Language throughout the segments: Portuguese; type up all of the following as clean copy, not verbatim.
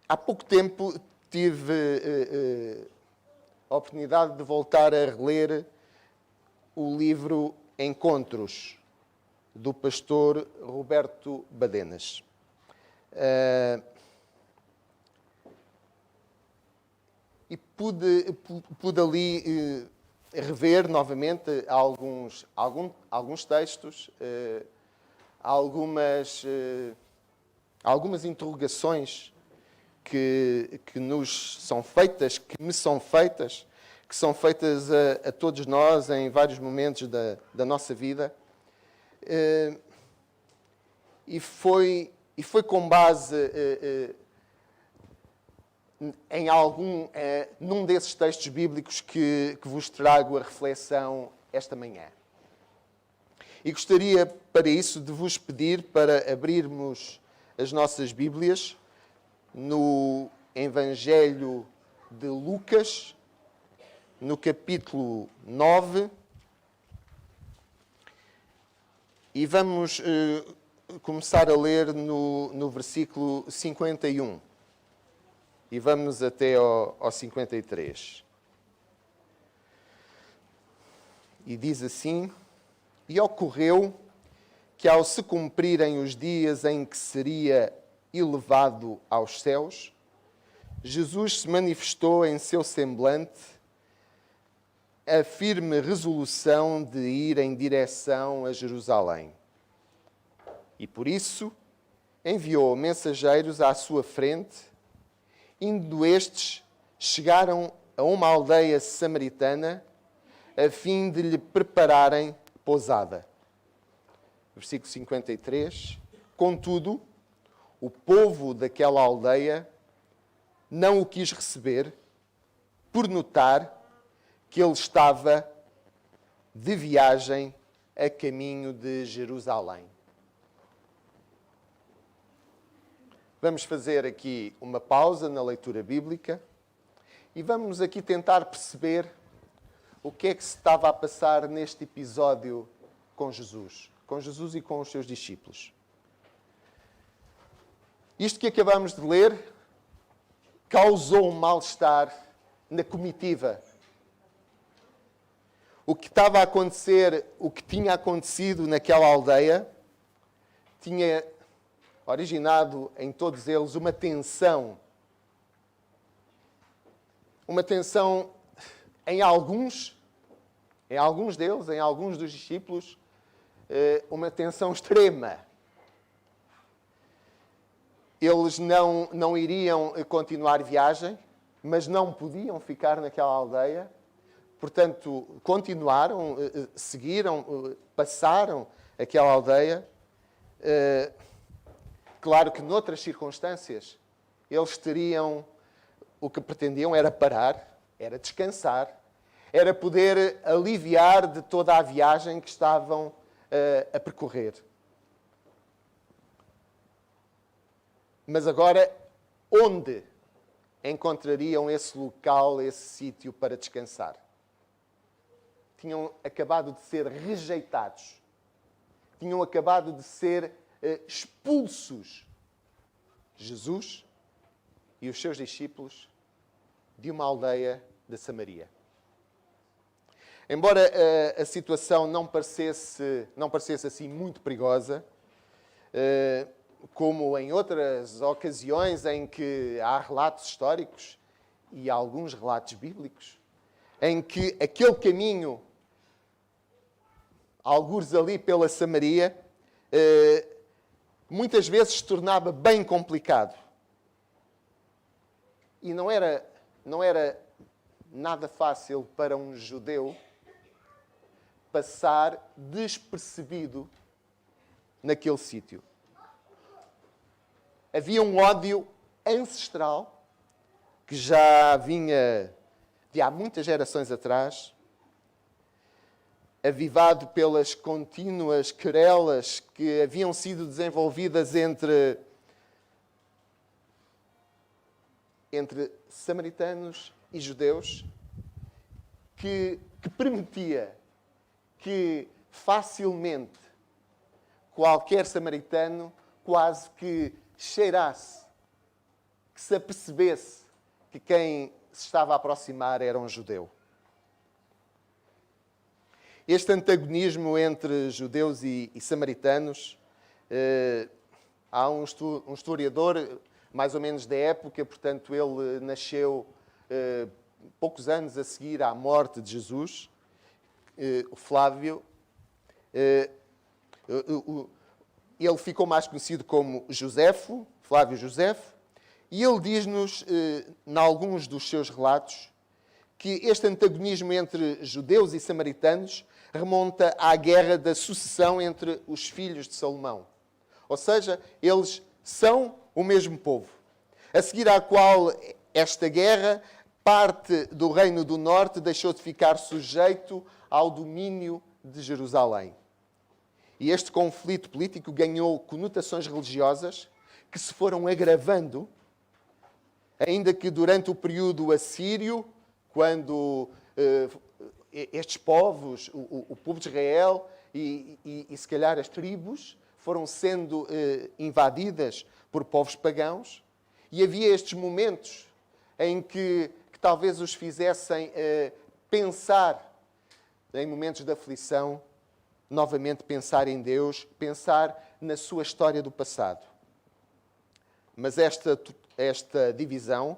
Há pouco tempo tive a oportunidade de voltar a reler o livro Encontros, do pastor Roberto Badenas. E pude ali rever novamente alguns textos, algumas interrogações que nos são feitas, que me são feitas, que são feitas a todos nós em vários momentos da nossa vida. E foi com base em num desses textos bíblicos que vos trago a reflexão esta manhã. E gostaria, para isso, de vos pedir para abrirmos as nossas Bíblias no Evangelho de Lucas, no capítulo 9, e vamos começar a ler no versículo 51. E vamos até ao 53. E diz assim: E ocorreu que, ao se cumprirem os dias em que seria elevado aos céus, Jesus se manifestou em seu semblante a firme resolução de ir em direção a Jerusalém. E por isso enviou mensageiros à sua frente. Indo estes, chegaram a uma aldeia samaritana, a fim de lhe prepararem pousada. Versículo 53. Contudo, o povo daquela aldeia não o quis receber, por notar que ele estava de viagem a caminho de Jerusalém. Vamos fazer aqui uma pausa na leitura bíblica e vamos aqui tentar perceber o que é que se estava a passar neste episódio com Jesus e com os seus discípulos. Isto que acabamos de ler causou um mal-estar na comitiva. O que estava a acontecer, o que tinha acontecido naquela aldeia, tinha originado em todos eles uma tensão. Uma tensão em alguns deles, em alguns dos discípulos, uma tensão extrema. Eles não iriam continuar viagem, mas não podiam ficar naquela aldeia. Portanto, continuaram, seguiram, passaram aquela aldeia. Claro que noutras circunstâncias, eles teriam, o que pretendiam era parar, era descansar, era poder aliviar de toda a viagem que estavam a percorrer. Mas agora, onde encontrariam esse local, esse sítio para descansar? Tinham acabado de ser rejeitados. Tinham acabado de ser expulsos. Jesus e os seus discípulos de uma aldeia da Samaria. Embora a situação não parecesse assim muito perigosa, como em outras ocasiões em que há relatos históricos e alguns relatos bíblicos, em que aquele caminho, algures ali pela Samaria, muitas vezes se tornava bem complicado. E não era nada fácil para um judeu passar despercebido naquele sítio. Havia um ódio ancestral que já vinha de há muitas gerações atrás, avivado pelas contínuas querelas que haviam sido desenvolvidas entre samaritanos e judeus, que permitia que facilmente qualquer samaritano quase que cheirasse que se apercebesse que quem se estava a aproximar era um judeu. Este antagonismo entre judeus e samaritanos, há um historiador, mais ou menos da época, portanto ele nasceu poucos anos a seguir à morte de Jesus, o Flávio. Ele ficou mais conhecido como Josefo, Flávio Josefo, e ele diz-nos, em alguns dos seus relatos, que este antagonismo entre judeus e samaritanos remonta à guerra da sucessão entre os filhos de Salomão. Ou seja, eles são o mesmo povo. A seguir à qual esta guerra, parte do Reino do Norte deixou de ficar sujeito ao domínio de Jerusalém. E este conflito político ganhou conotações religiosas que se foram agravando, ainda que durante o período assírio, quando estes povos, o povo de Israel e se calhar as tribos, foram sendo invadidas por povos pagãos, e havia estes momentos em que talvez os fizessem pensar, em momentos de aflição, novamente pensar em Deus, pensar na sua história do passado. Mas esta divisão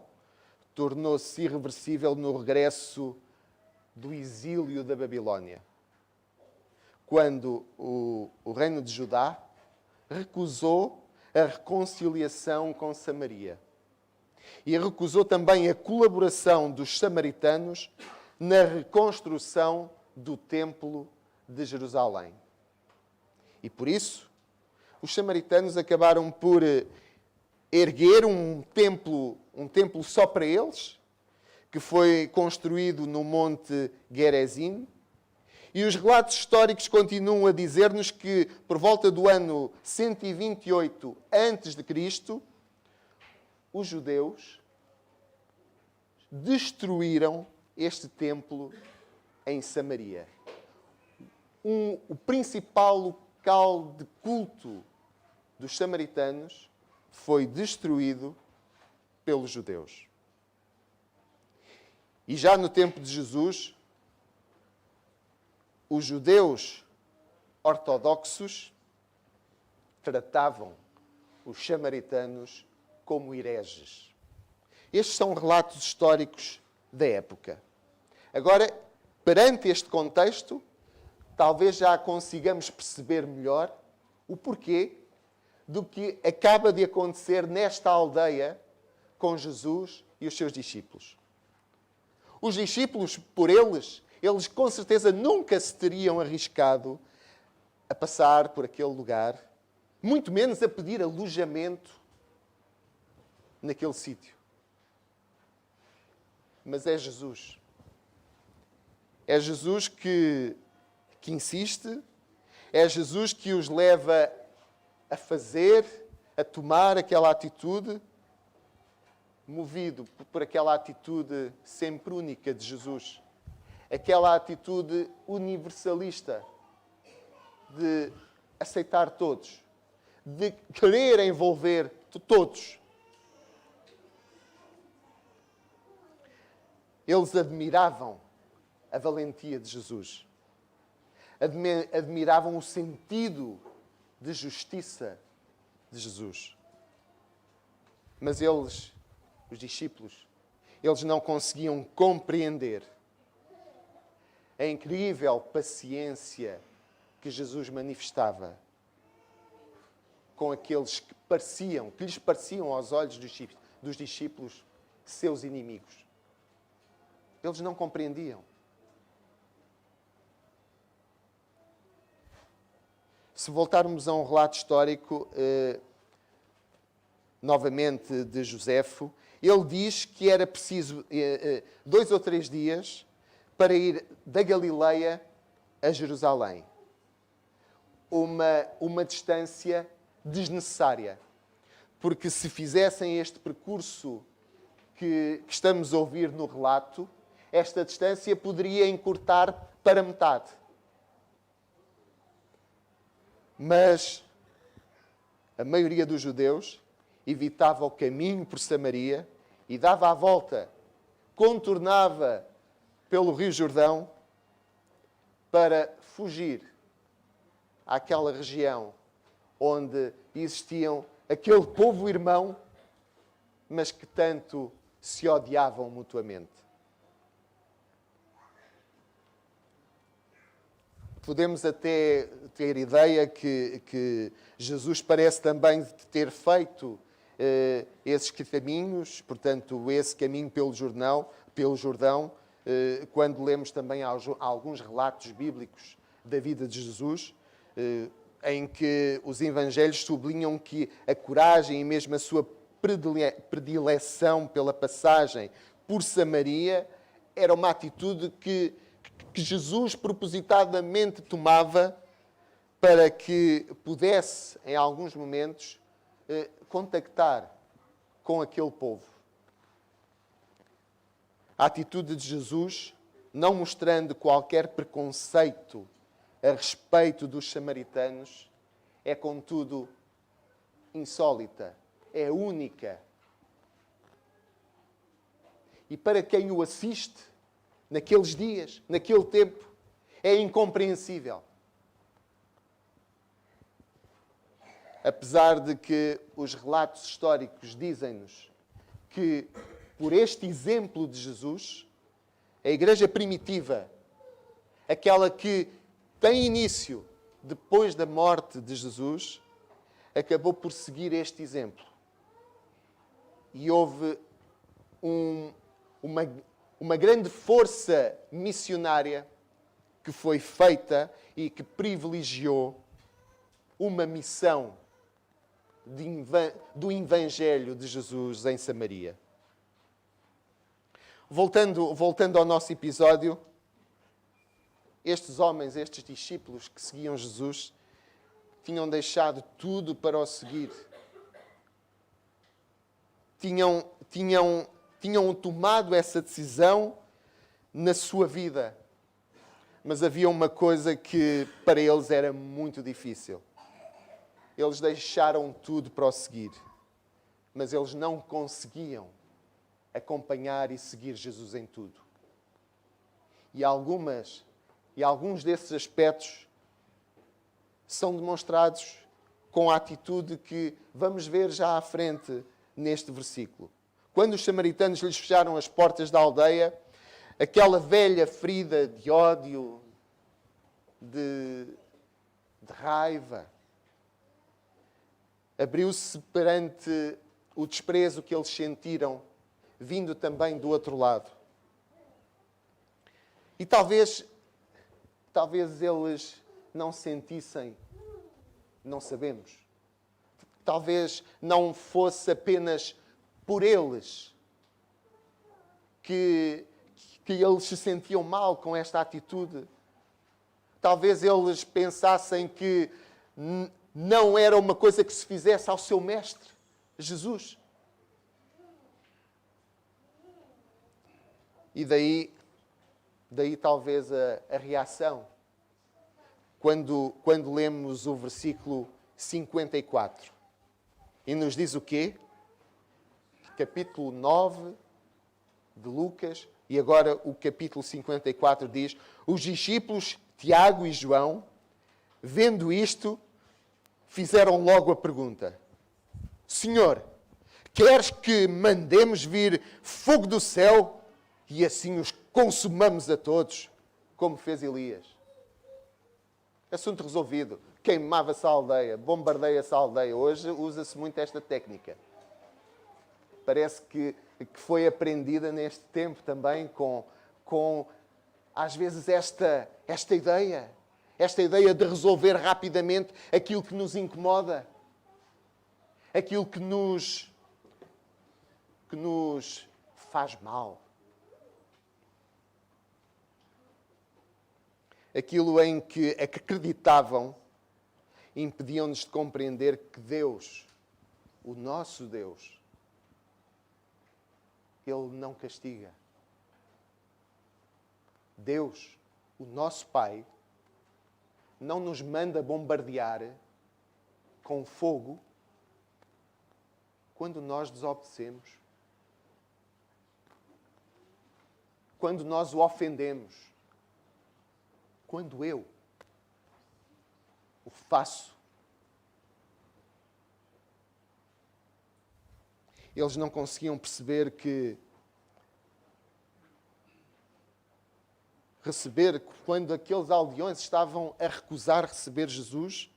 tornou-se irreversível no regresso do exílio da Babilónia, quando o reino de Judá recusou a reconciliação com Samaria e recusou também a colaboração dos samaritanos na reconstrução do Templo de Jerusalém. E por isso, os samaritanos acabaram por erguer um templo só para eles, que foi construído no Monte Gerizim. E os relatos históricos continuam a dizer-nos que, por volta do ano 128 a.C., os judeus destruíram este templo em Samaria. O principal local de culto dos samaritanos foi destruído pelos judeus. E já no tempo de Jesus, os judeus ortodoxos tratavam os samaritanos como hereges. Estes são relatos históricos da época. Agora, perante este contexto, talvez já consigamos perceber melhor o porquê do que acaba de acontecer nesta aldeia com Jesus e os seus discípulos. Os discípulos, por eles com certeza nunca se teriam arriscado a passar por aquele lugar, muito menos a pedir alojamento naquele sítio. Mas é Jesus. É Jesus que insiste, é Jesus que os leva a fazer, a tomar aquela atitude, movido por aquela atitude sempre única de Jesus. Aquela atitude universalista de aceitar todos, de querer envolver todos. Eles admiravam a valentia de Jesus. Admiravam o sentido de justiça de Jesus. Mas eles, os discípulos, eles não conseguiam compreender a incrível paciência que Jesus manifestava com aqueles que lhes pareciam aos olhos dos discípulos seus inimigos. Eles não compreendiam. Se voltarmos a um relato histórico, novamente de Josefo, ele diz que era preciso 2 ou 3 dias para ir da Galileia a Jerusalém. Uma distância desnecessária. Porque se fizessem este percurso que estamos a ouvir no relato, esta distância poderia encurtar para metade. Mas a maioria dos judeus, evitava o caminho por Samaria e dava a volta, contornava pelo Rio Jordão para fugir àquela região onde existiam aquele povo irmão, mas que tanto se odiavam mutuamente. Podemos até ter ideia que Jesus parece também ter feito esses caminhos, portanto, esse caminho pelo Jordão, quando lemos também alguns relatos bíblicos da vida de Jesus, em que os evangelhos sublinham que a coragem e mesmo a sua predileção pela passagem por Samaria era uma atitude que Jesus propositadamente tomava para que pudesse, em alguns momentos, contactar com aquele povo. A atitude de Jesus, não mostrando qualquer preconceito a respeito dos samaritanos, é, contudo, insólita, é única. E para quem o assiste, naqueles dias, naquele tempo, é incompreensível. Apesar de que os relatos históricos dizem-nos que, por este exemplo de Jesus, a igreja primitiva, aquela que tem início depois da morte de Jesus, acabou por seguir este exemplo. E houve uma grande força missionária que foi feita e que privilegiou uma missão do Evangelho de Jesus em Samaria. Voltando ao nosso episódio, estes homens, estes discípulos que seguiam Jesus, tinham deixado tudo para o seguir. Tinham tomado essa decisão na sua vida. Mas havia uma coisa que para eles era muito difícil. Eles deixaram tudo para o seguir. Mas eles não conseguiam acompanhar e seguir Jesus em tudo. E alguns desses aspectos são demonstrados com a atitude que vamos ver já à frente neste versículo. Quando os samaritanos lhes fecharam as portas da aldeia, aquela velha ferida de ódio, de raiva, abriu-se perante o desprezo que eles sentiram, vindo também do outro lado. E talvez eles não sentissem, não sabemos. Talvez não fosse apenas por eles que eles se sentiam mal com esta atitude. Talvez eles pensassem que não era uma coisa que se fizesse ao seu mestre, Jesus. E daí talvez a reação. Quando lemos o versículo 54. E nos diz o quê? Capítulo 9 de Lucas. E agora o capítulo 54 diz: os discípulos Tiago e João, vendo isto, fizeram logo a pergunta: Senhor, queres que mandemos vir fogo do céu e assim os consumamos a todos, como fez Elias? Assunto resolvido. Queimava-se a aldeia, bombardeia-se a aldeia. Hoje usa-se muito esta técnica. Parece que foi aprendida neste tempo também com às vezes, esta ideia. Esta ideia de resolver rapidamente aquilo que nos incomoda. Aquilo que nos faz mal. Aquilo em que acreditavam, impediam-nos de compreender que Deus, o nosso Deus, Ele não castiga. Deus, o nosso Pai, não nos manda bombardear com fogo quando nós desobedecemos, quando nós o ofendemos, quando eu o faço. Eles não conseguiam perceber que quando aqueles aldeões estavam a recusar receber Jesus,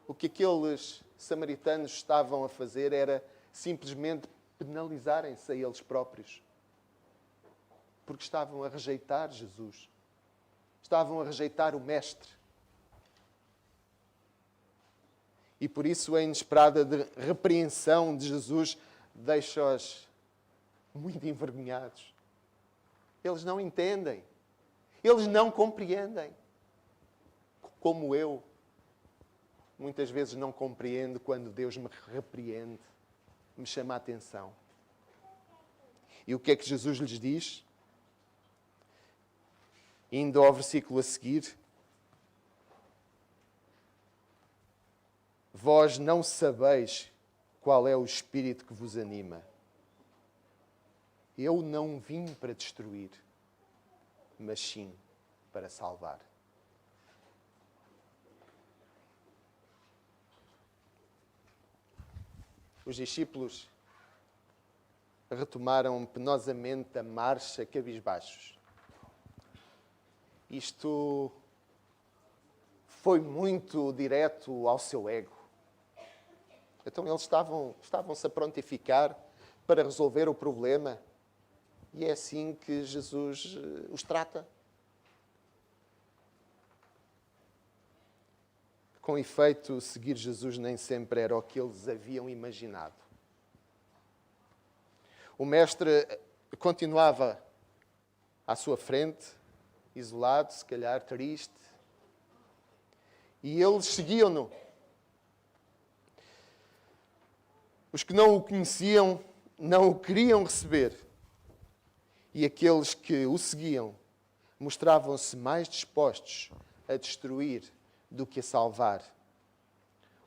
o que aqueles samaritanos estavam a fazer era simplesmente penalizarem-se a eles próprios. Porque estavam a rejeitar Jesus. Estavam a rejeitar o Mestre. E por isso a inesperada repreensão de Jesus deixa-os muito envergonhados. Eles não entendem. Eles não compreendem. Como eu, muitas vezes não compreendo quando Deus me repreende, me chama a atenção. E o que é que Jesus lhes diz? Indo ao versículo a seguir. Vós não sabeis qual é o espírito que vos anima. Eu não vim para destruir, mas sim para salvar. Os discípulos retomaram penosamente a marcha cabisbaixos. Isto foi muito direto ao seu ego. Então eles estavam-se a prontificar para resolver o problema. E é assim que Jesus os trata. Com efeito, seguir Jesus nem sempre era o que eles haviam imaginado. O Mestre continuava à sua frente, isolado, se calhar triste, e eles seguiam-no. Os que não o conheciam não o queriam receber. E aqueles que o seguiam mostravam-se mais dispostos a destruir do que a salvar.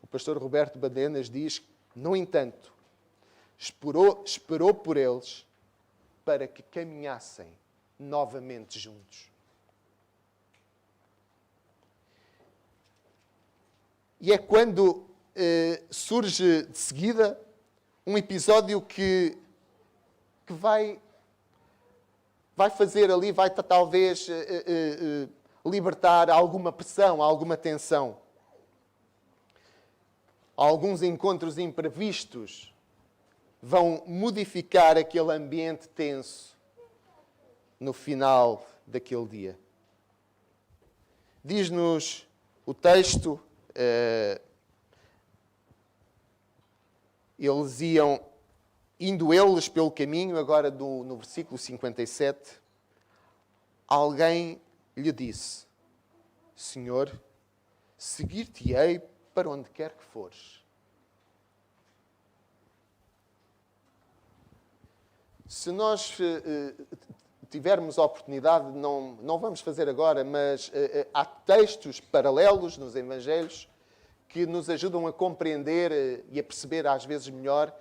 O pastor Roberto Badenas diz, no entanto, esperou por eles para que caminhassem novamente juntos. E é quando surge de seguida um episódio que vai fazer ali, vai talvez libertar alguma pressão, alguma tensão. Alguns encontros imprevistos vão modificar aquele ambiente tenso no final daquele dia. Diz-nos o texto, indo eles pelo caminho, agora no versículo 57, alguém lhe disse, Senhor, seguir-te-ei para onde quer que fores. Se nós tivermos a oportunidade, não vamos fazer agora, mas há textos paralelos nos Evangelhos que nos ajudam a compreender e a perceber às vezes melhor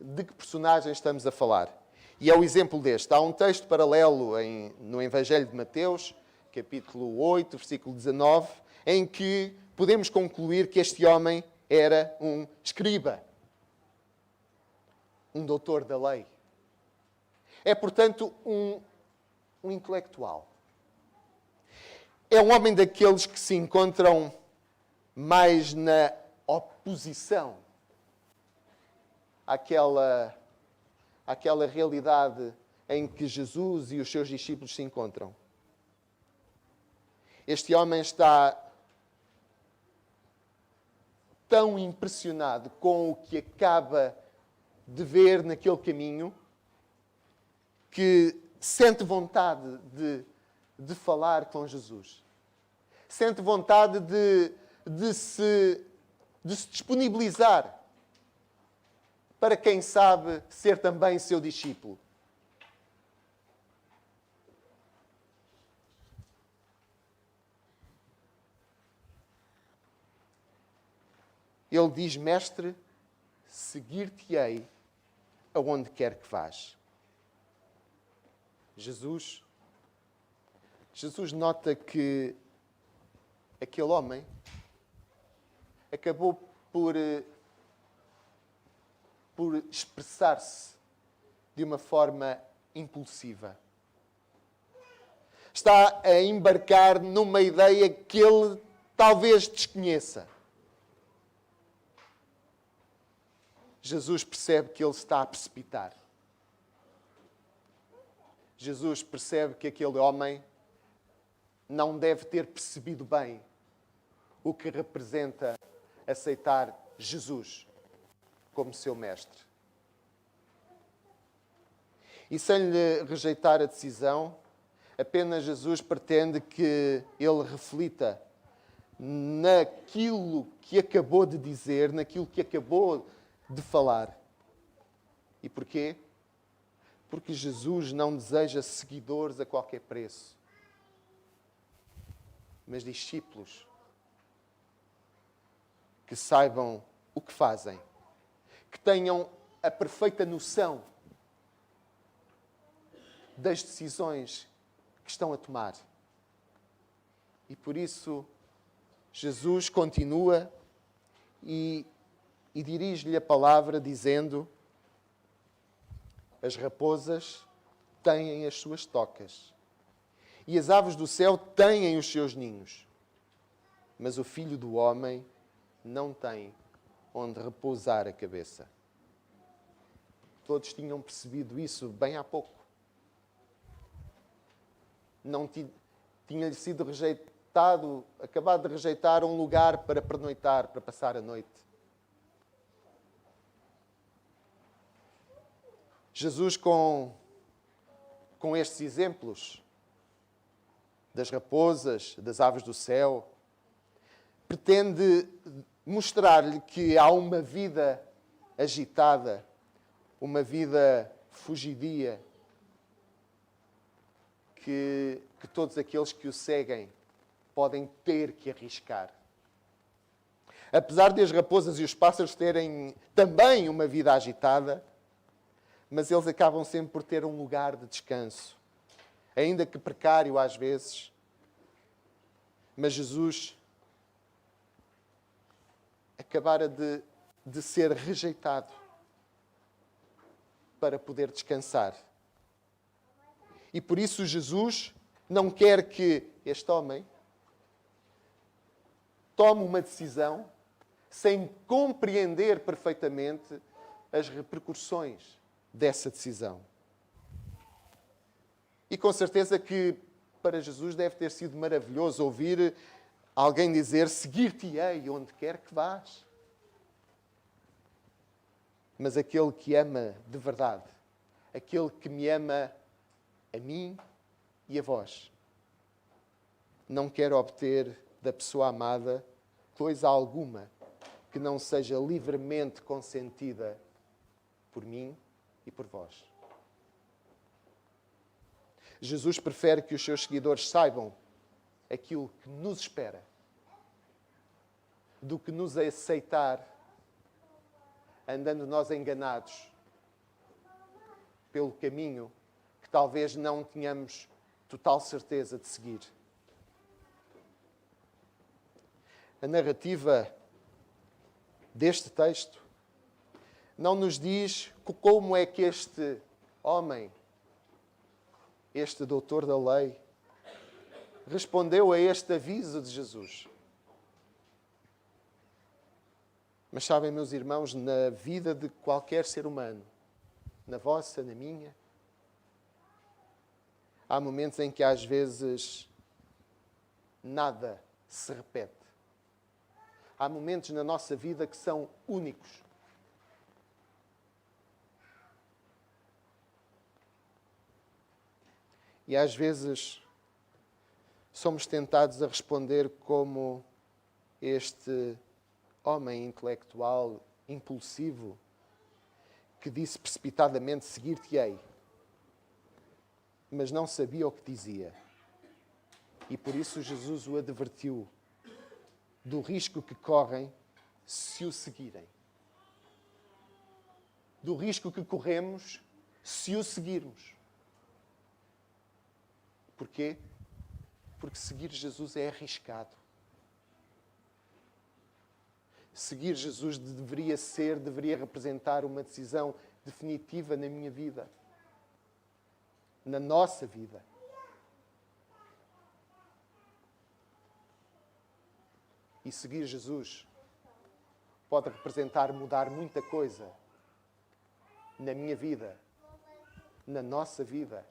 de que personagem estamos a falar. E é o exemplo deste. Há um texto paralelo no Evangelho de Mateus, capítulo 8, versículo 19, em que podemos concluir que este homem era um escriba, um doutor da lei. É, portanto, um intelectual. É um homem daqueles que se encontram mais na oposição àquela realidade em que Jesus e os seus discípulos se encontram. Este homem está tão impressionado com o que acaba de ver naquele caminho que sente vontade de falar com Jesus. Sente vontade de se disponibilizar para, quem sabe, ser também seu discípulo. Ele diz, Mestre, seguir-te-ei aonde quer que vás. Jesus nota que aquele homem acabou por expressar-se de uma forma impulsiva. Está a embarcar numa ideia que ele talvez desconheça. Jesus percebe que ele está a precipitar. Jesus percebe que aquele homem não deve ter percebido bem o que representa aceitar Jesus como seu mestre. E sem lhe rejeitar a decisão, apenas Jesus pretende que ele reflita naquilo que acabou de dizer, naquilo que acabou de falar. E porquê? Porque Jesus não deseja seguidores a qualquer preço, mas discípulos que saibam o que fazem, que tenham a perfeita noção das decisões que estão a tomar. E por isso, Jesus continua e dirige-lhe a palavra dizendo: as raposas têm as suas tocas e as aves do céu têm os seus ninhos, mas o Filho do Homem não tem onde repousar a cabeça. Todos tinham percebido isso bem há pouco. Não tinha-lhe sido rejeitado, acabado de rejeitar um lugar para pernoitar, para passar a noite. Jesus, com estes exemplos das raposas, das aves do céu, pretende mostrar-lhe que há uma vida agitada, uma vida fugidia, que todos aqueles que o seguem podem ter que arriscar. Apesar de as raposas e os pássaros terem também uma vida agitada, mas eles acabam sempre por ter um lugar de descanso, ainda que precário às vezes. Mas Jesus acabara de ser rejeitado para poder descansar. E por isso Jesus não quer que este homem tome uma decisão sem compreender perfeitamente as repercussões dessa decisão. E com certeza que para Jesus deve ter sido maravilhoso ouvir alguém dizer: seguir-te-ei onde quer que vás. Mas aquele que ama de verdade, aquele que me ama a mim e a vós, não quer obter da pessoa amada coisa alguma que não seja livremente consentida por mim e por vós. Jesus prefere que os seus seguidores saibam aquilo que nos espera do que nos aceitar andando nós enganados pelo caminho que talvez não tenhamos total certeza de seguir. A narrativa deste texto não nos diz como é que este homem, este doutor da lei, respondeu a este aviso de Jesus. Mas sabem, meus irmãos, na vida de qualquer ser humano, na vossa, na minha, há momentos em que às vezes nada se repete. Há momentos na nossa vida que são únicos. E às vezes somos tentados a responder como este homem intelectual, impulsivo, que disse precipitadamente: seguir-te-ei, mas não sabia o que dizia. E por isso Jesus o advertiu do risco que correm se o seguirem. do risco que corremos se o seguirmos. Porquê? Porque seguir Jesus é arriscado. Seguir Jesus deveria representar uma decisão definitiva na minha vida, na nossa vida. E seguir Jesus pode representar mudar muita coisa na minha vida, na nossa vida.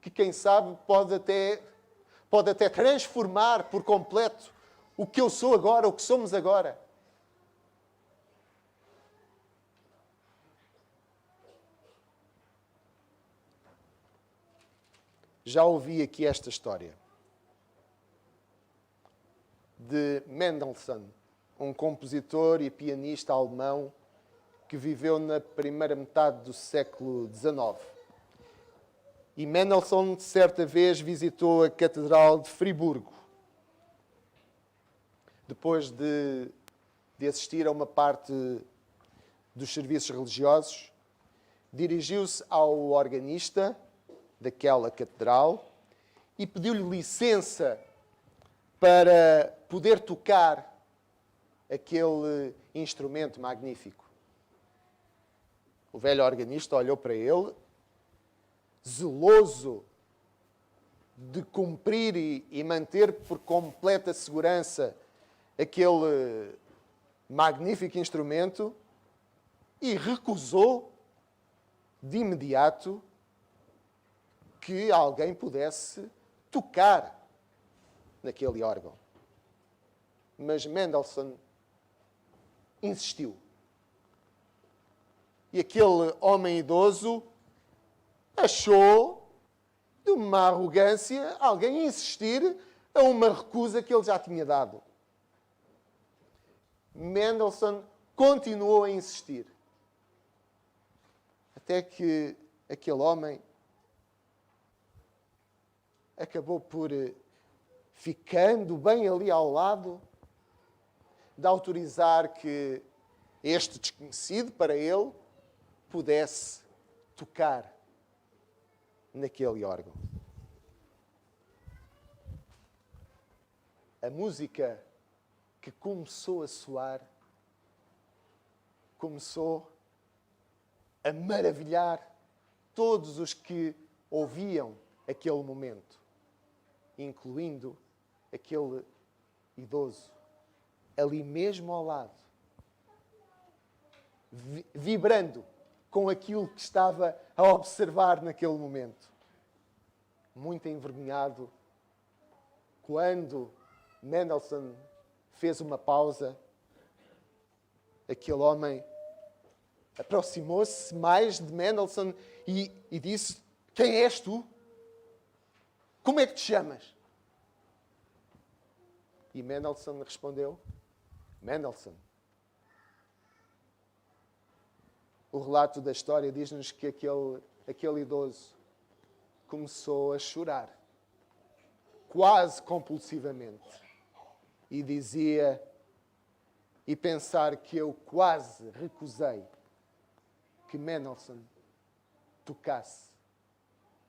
Que quem sabe pode até transformar por completo o que eu sou agora, o que somos agora. Já ouvi aqui esta história de Mendelssohn, um compositor e pianista alemão que viveu na primeira metade do século XIX. E Mendelssohn, certa vez, visitou a Catedral de Friburgo, depois de assistir a uma parte dos serviços religiosos, dirigiu-se ao organista daquela catedral e pediu-lhe licença para poder tocar aquele instrumento magnífico. O velho organista olhou para ele, zeloso de cumprir e manter por completa segurança aquele magnífico instrumento, e recusou de imediato que alguém pudesse tocar naquele órgão. Mas Mendelssohn insistiu. E aquele homem idoso achou de uma arrogância alguém insistir a uma recusa que ele já tinha dado. Mendelssohn continuou a insistir. Até que aquele homem acabou por, ficando bem ali ao lado, de autorizar que este desconhecido para ele pudesse tocar naquele órgão. A música que começou a soar começou a maravilhar todos os que ouviam aquele momento, incluindo aquele idoso, ali mesmo ao lado, vibrando com aquilo que estava a observar naquele momento. Muito envergonhado, quando Mendelssohn fez uma pausa, aquele homem aproximou-se mais de Mendelssohn e disse: "Quem és tu? Como é que te chamas?" E Mendelssohn respondeu: "Mendelssohn." O relato da história diz-nos que aquele idoso começou a chorar, quase compulsivamente, e dizia, e pensar que eu quase recusei que Mendelssohn tocasse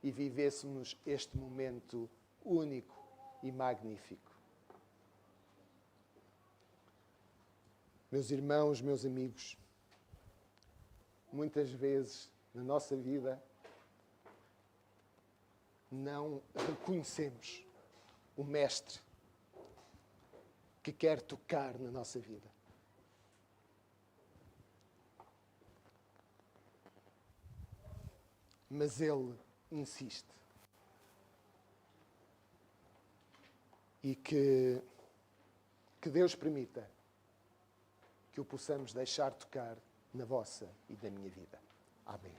e vivêssemos este momento único e magnífico. Meus irmãos, meus amigos, muitas vezes na nossa vida não reconhecemos o Mestre que quer tocar na nossa vida. Mas Ele insiste. E que Deus permita que o possamos deixar tocar na vossa e na minha vida. Amém.